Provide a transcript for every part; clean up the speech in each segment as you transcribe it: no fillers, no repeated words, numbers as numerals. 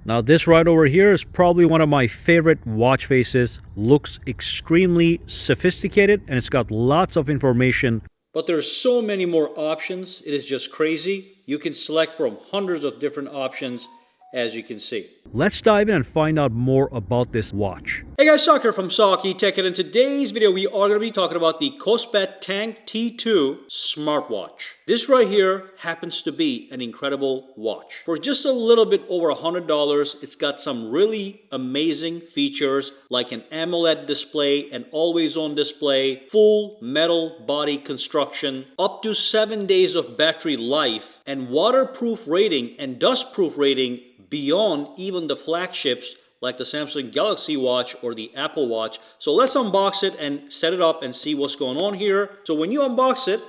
Now this right over here is probably one of my favorite watch faces. Looks extremely sophisticated and it's got lots of information. But there's so many more options. It is just crazy. You can select from hundreds of different options, as you can see. Let's dive in and find out more about this watch. Hey guys, Sak here from sakitech, and in today's video we are going to be talking about the Kospet Tank T2 smartwatch. This right here happens to be an incredible watch. For just a little bit over $100, it's got some really amazing features like an AMOLED display, an always-on display, full metal body construction, up to 7 days of battery life, and waterproof rating and dustproof rating beyond even the flagships like the Samsung Galaxy Watch or the Apple Watch. So let's unbox it and set it up and see what's going on here. So when you unbox it,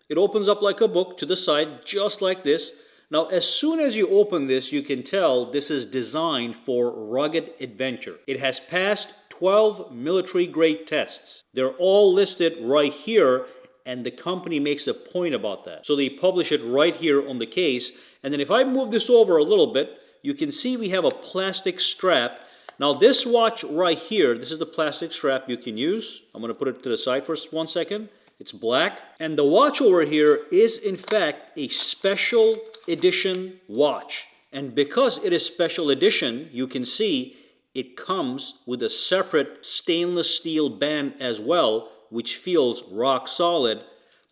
it opens up like a book to the side, just like this. Now, as soon as you open this, you can tell this is designed for rugged adventure. It has passed 12 military-grade tests. They're all listed right here, and the company makes a point about that. So they publish it right here on the case. And then if I move this over a little bit, you can see we have a plastic strap. Now this watch right here, this is the plastic strap you can use. I'm going to put it to the side for 1 second. It's black. And the watch over here is in fact a special edition watch. And because it is special edition, you can see it comes with a separate stainless steel band as well, which feels rock solid.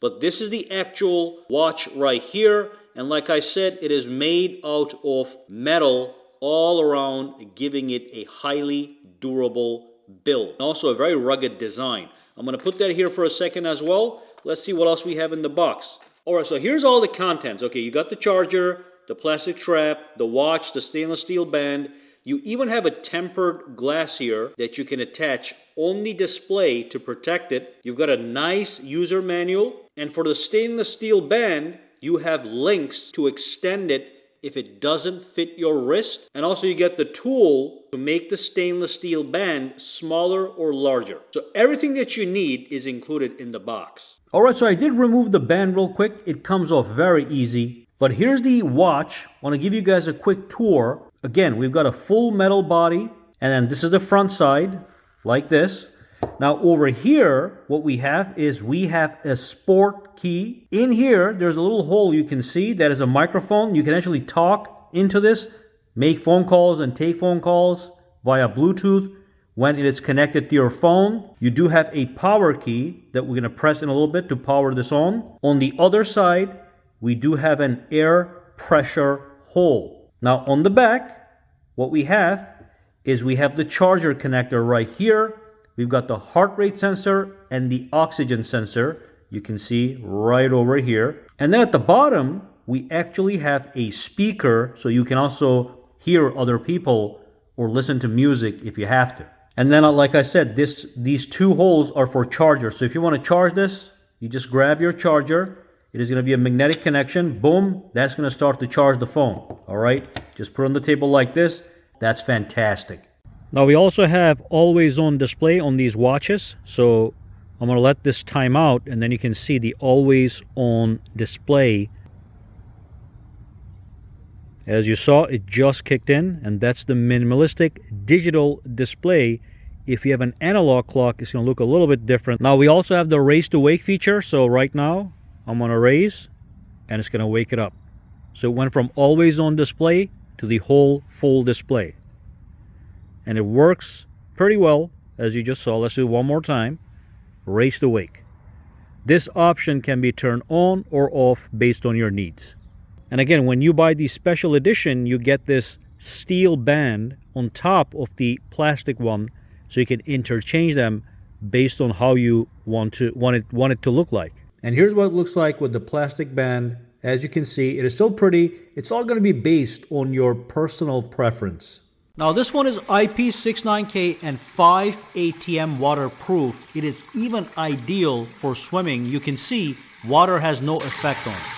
But this is the actual watch right here. And like I said, it is made out of metal all around, giving it a highly durable build. And also a very rugged design. I'm going to put that here for a second as well. Let's see what else we have in the box. Alright, so here's all the contents. Okay, you got the charger, the plastic strap, the watch, the stainless steel band. You even have a tempered glass here that you can attach on the display to protect it. You've got a nice user manual. And for the stainless steel band, you have links to extend it if it doesn't fit your wrist. And also you get the tool to make the stainless steel band smaller or larger. So everything that you need is included in the box. Alright, so I did remove the band real quick. It comes off very easy. But here's the watch. I want to give you guys a quick tour. Again, we've got a full metal body. And then this is the front side, like this. Now over here, what we have is we have a sport key. In here, there's a little hole you can see that is a microphone. You can actually talk into this, make phone calls and take phone calls via Bluetooth when it is connected to your phone. You do have a power key that we're going to press in a little bit to power this on. On the other side, we do have an air pressure hole. Now on the back, what we have is we have the charger connector right here. We've got the heart rate sensor and the oxygen sensor. You can see right over here. And then at the bottom, we actually have a speaker so you can also hear other people or listen to music if you have to. And then, like I said, these two holes are for charger. So if you want to charge this, you just grab your charger. It is going to be a magnetic connection. Boom, that's going to start to charge the phone. All right, just put it on the table like this. That's fantastic. Now we also have always on display on these watches. So I'm going to let this time out and then you can see the always on display. As you saw, it just kicked in, and that's the minimalistic digital display. If you have an analog clock, it's going to look a little bit different. Now we also have the raise to wake feature. So right now I'm going to raise and it's going to wake it up. So it went from always on display to the whole full display. And it works pretty well, as you just saw. Let's do it one more time. Raise to wake. This option can be turned on or off based on your needs. And again, when you buy the special edition, you get this steel band on top of the plastic one, so you can interchange them based on how you want it to look like. And here's what it looks like with the plastic band. As you can see, it is so pretty. It's all going to be based on your personal preference. Now this one is IP69K and 5 ATM waterproof. It is even ideal for swimming. You can see water has no effect on it.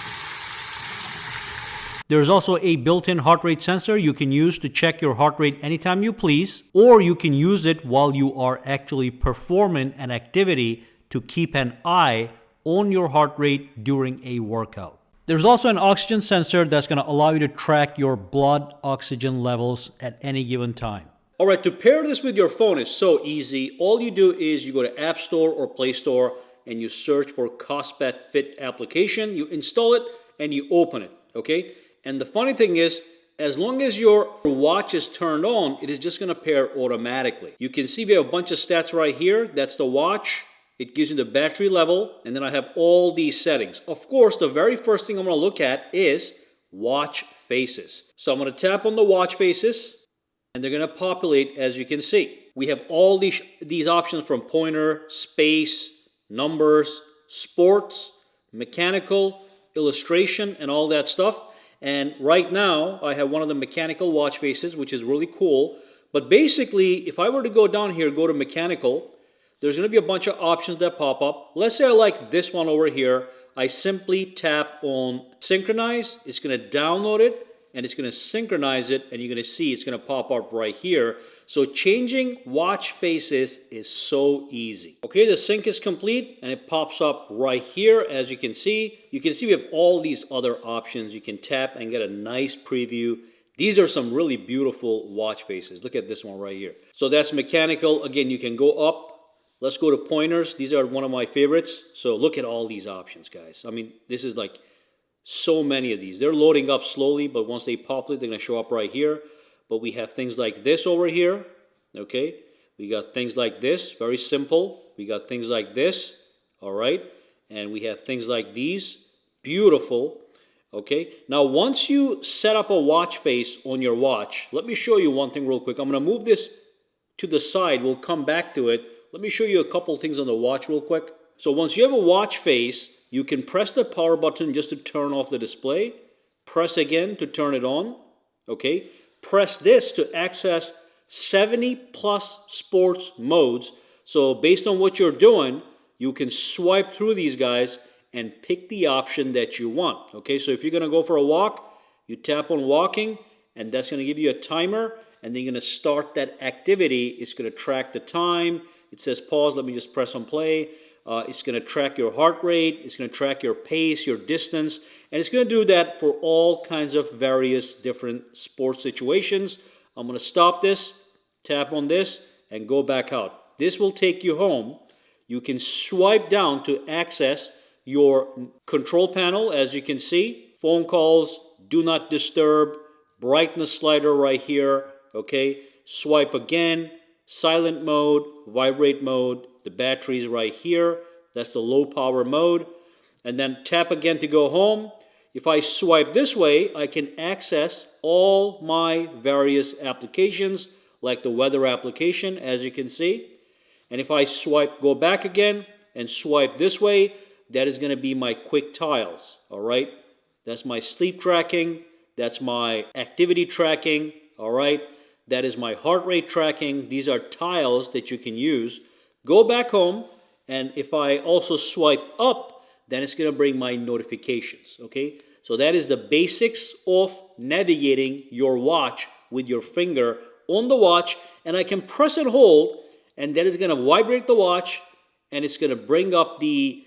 There's also a built-in heart rate sensor you can use to check your heart rate anytime you please, or you can use it while you are actually performing an activity to keep an eye on your heart rate during a workout. There's also an oxygen sensor that's going to allow you to track your blood oxygen levels at any given time. All right, to pair this with your phone is so easy. All you do is you go to App Store or Play Store and you search for Kospet Fit application. You install it and you open it, okay? And the funny thing is, as long as your watch is turned on, it is just going to pair automatically. You can see we have a bunch of stats right here. That's the watch. It gives you the battery level, and then I have all these settings. Of course, the very first thing I'm going to look at is watch faces. So I'm going to tap on the watch faces, and they're going to populate, as you can see. We have all these options from pointer, space, numbers, sports, mechanical, illustration, and all that stuff. And right now, I have one of the mechanical watch faces, which is really cool. But basically, if I were to go down here, go to mechanical, there's going to be a bunch of options that pop up. Let's say I like this one over here. I simply tap on synchronize. It's going to download it, and it's going to synchronize it, and you're going to see it's going to pop up right here. So changing watch faces is so easy. Okay, the sync is complete, and it pops up right here, as you can see. You can see we have all these other options. You can tap and get a nice preview. These are some really beautiful watch faces. Look at this one right here. So that's mechanical. Again, you can go up. Let's go to pointers. These are one of my favorites. So look at all these options, guys. I mean, this is like so many of these. They're loading up slowly, but once they populate, they're going to show up right here. But we have things like this over here. Okay. We got things like this. Very simple. We got things like this. All right. And we have things like these. Beautiful. Okay. Now, once you set up a watch face on your watch, let me show you one thing real quick. I'm going to move this to the side. We'll come back to it. Let me show you a couple things on the watch real quick. So once you have a watch face, you can press the power button just to turn off the display. Press again to turn it on. Okay. Press this to access 70 plus sports modes. So based on what you're doing, you can swipe through these guys and pick the option that you want. Okay. So if you're going to go for a walk, you tap on walking, and that's going to give you a timer, and then you're going to start that activity. It's going to track the time. It says pause. Let me just press on play. It's going to track your heart rate. It's going to track your pace, your distance. And it's going to do that for all kinds of various different sports situations. I'm going to stop this, tap on this, and go back out. This will take you home. You can swipe down to access your control panel, as you can see. Phone calls, do not disturb, brightness slider right here. Okay, swipe again. Silent mode, vibrate mode, the battery's right here. That's the low power mode. And then tap again to go home. If I swipe this way, I can access all my various applications, like the weather application, as you can see. And if I go back again and swipe this way, that is going to be my quick tiles, all right? That's my sleep tracking. That's my activity tracking, all right? That is my heart rate tracking. These are tiles that you can use. Go back home, and if I also swipe up, then it's going to bring my notifications, okay? So that is the basics of navigating your watch with your finger on the watch, and I can press and hold, and that is going to vibrate the watch, and it's going to bring up the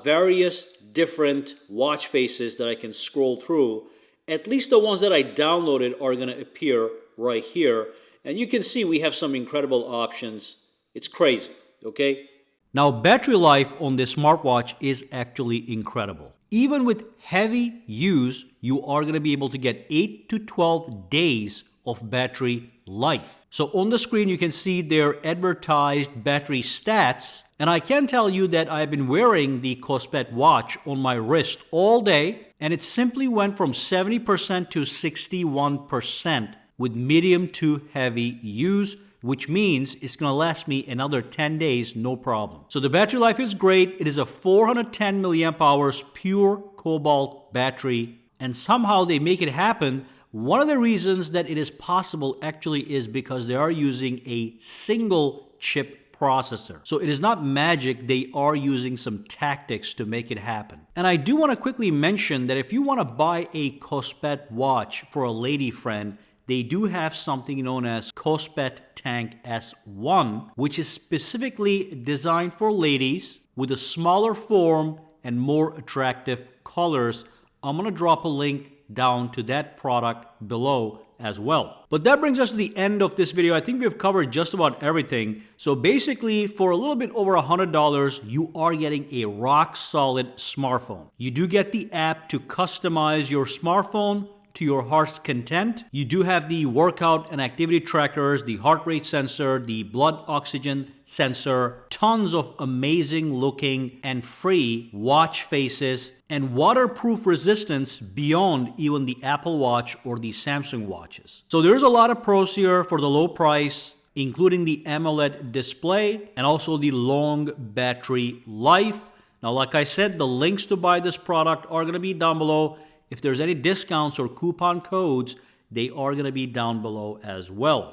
various different watch faces that I can scroll through. At least the ones that I downloaded are going to appear right here. And you can see we have some incredible options. It's crazy, okay? Now, battery life on this smartwatch is actually incredible. Even with heavy use, you are going to be able to get 8 to 12 days of battery life. So on the screen, you can see their advertised battery stats. And I can tell you that I've been wearing the Kospet watch on my wrist all day, and it simply went from 70% to 61% with medium to heavy use, which means it's going to last me another 10 days, no problem. So the battery life is great. It is a 410 milliamp hours pure cobalt battery, and somehow they make it happen. One of the reasons that it is possible actually is because they are using a single chip processor. So it is not magic. They are using some tactics to make it happen. And I do want to quickly mention that if you want to buy a Kospet watch for a lady friend, they do have something known as Kospet Tank S1, which is specifically designed for ladies with a smaller form and more attractive colors I'm going to drop a link down to that product below as well. But that brings us to the end of this video. I think we've covered just about everything. So basically, for a little bit over $100, you are getting a rock solid smartphone. You do get the app to customize your smartphone to your heart's content. You do have the workout and activity trackers, the heart rate sensor, the blood oxygen sensor, tons of amazing looking and free watch faces, and waterproof resistance beyond even the Apple Watch or the Samsung watches. So there's a lot of pros here for the low price, including the AMOLED display and also the long battery life. Now, like I said, the links to buy this product are going to be down below. If there's any discounts or coupon codes, they are going to be down below as well.